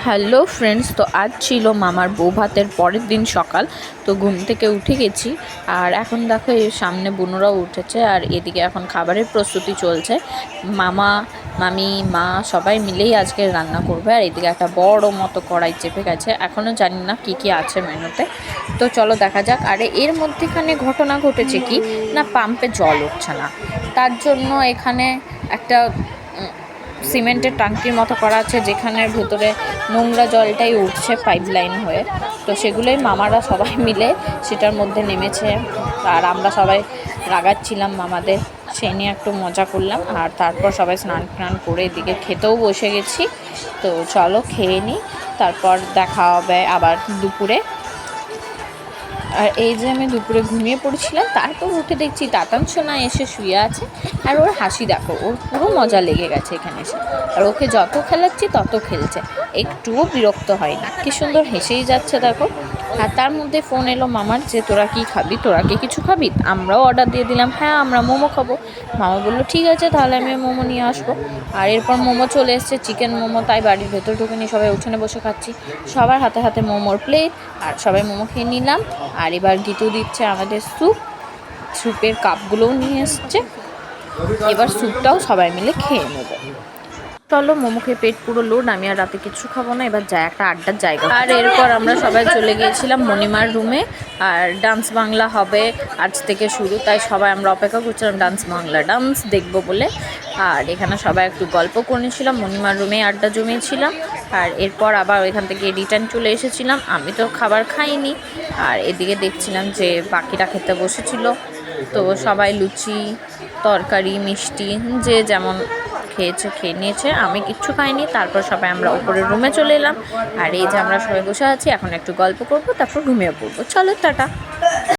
Hello friends, তো আজ ছিল মামার বউ ভাতের পরের দিন সকাল। তো ঘুম থেকে উঠে গেছি আর এখন দেখো এর সামনে বোনরাও উঠেছে আর এদিকে এখন খাবারের প্রস্তুতি চলছে। মামা মামি মা সবাই মিলেই আজকে রান্না করবে। আর এদিকে একটা বড় মতো কড়াই চেপে গেছে, এখনও জানি না কি কি আছে মেনুতে। তো চলো দেখা যাক। আর এর মধ্যেখানে ঘটনা ঘটেছে কি না, পাম্পে জল উঠছে না, তার জন্য এখানে একটা সিমেন্টের ট্যাঙ্কির মতো করা আছে যেখানে ভেতরে নোংরা জলটাই উঠছে পাইপ লাইন হয়ে। তো সেগুলোই মামারা সবাই মিলে সেটার মধ্যে নেমেছে আর আমরা সবাই রাগাচ্ছিলাম মামাদের, সেই নিয়ে একটু মজা করলাম। আর তারপর সবাই স্নান টান করে এদিকে খেতেও বসে গেছি। তো চলো খেয়ে নিই, তারপর দেখা হবে আবার দুপুরে। আর এই যে আমি দুপুরে ঘুমিয়ে পড়েছিলাম, তারপর উঠে দেখছি তাতান সোনা এসে শুয়ে আছে। আর ওর হাসি দেখো, ওর পুরো মজা লেগে গেছে এখানে এসে। আর ওকে যত খেলাচ্ছি তত খেলছে, একটুও বিরক্ত হয়নি, কি সুন্দর হেসেই যাচ্ছে দেখো। আর তার মধ্যে ফোন এলো মামার যে তোরা কি খাবি, তোরা কি কিছু খাবি? আমরাও অর্ডার দিয়ে দিলাম, হ্যাঁ আমরা মোমো খাবো। মামা বললো ঠিক আছে তাহলে আমি মোমো নিয়ে আসবো। আর এরপর মোমো চলে এসছে, চিকেন মোমো, তাই বাড়ির ভেতর ঢুকে নিয়ে সবাই উঠোনে বসে খাচ্ছি, সবার হাতে হাতে মোমোর প্লেট। আর সবাই মোমো খেয়ে নিলাম। আর এবার গিটু দিচ্ছে আমাদের স্যুপের কাপগুলোও নিয়ে এসছে, এবার স্যুপটাও সবাই মিলে খেয়ে নেবো। চলো মোমো খেয়ে পেট পুরো লোড, আমি আর রাতে কিছু খাবো না, এবার যাই একটা আড্ডার জায়গা। আর এরপর আমরা সবাই চলে গিয়েছিলাম মণিমার রুমে। আর ডান্স বাংলা হবে আজ থেকে শুরু, তাই সবাই আমরা অপেক্ষা করছিলাম ডান্স বাংলা ডান্স দেখবো বলে। আর এখানে সবাই একটু গল্প করেছিলাম, মণিমার রুমে আড্ডা জমিয়েছিলাম। আর এরপর আবার ওইখান থেকে রিটার্ন চলে এসেছিলাম, আমি তো খাবার খাইনি। আর এদিকে দেখছিলাম যে বাকিরা খেতে বসেছিল, তো সবাই লুচি তরকারি মিষ্টি যে যেমন খেয়েছে খেয়ে নিয়েছে, আমি কিচ্ছু খাইনি। তারপর সবাই আমরা উপরের রুমে চলে এলাম। আর এই যে আমরা সবাই বসে আছি, এখন একটু গল্প করবো, তারপর ঘুমিয়ে পড়বো। চলো টাটা।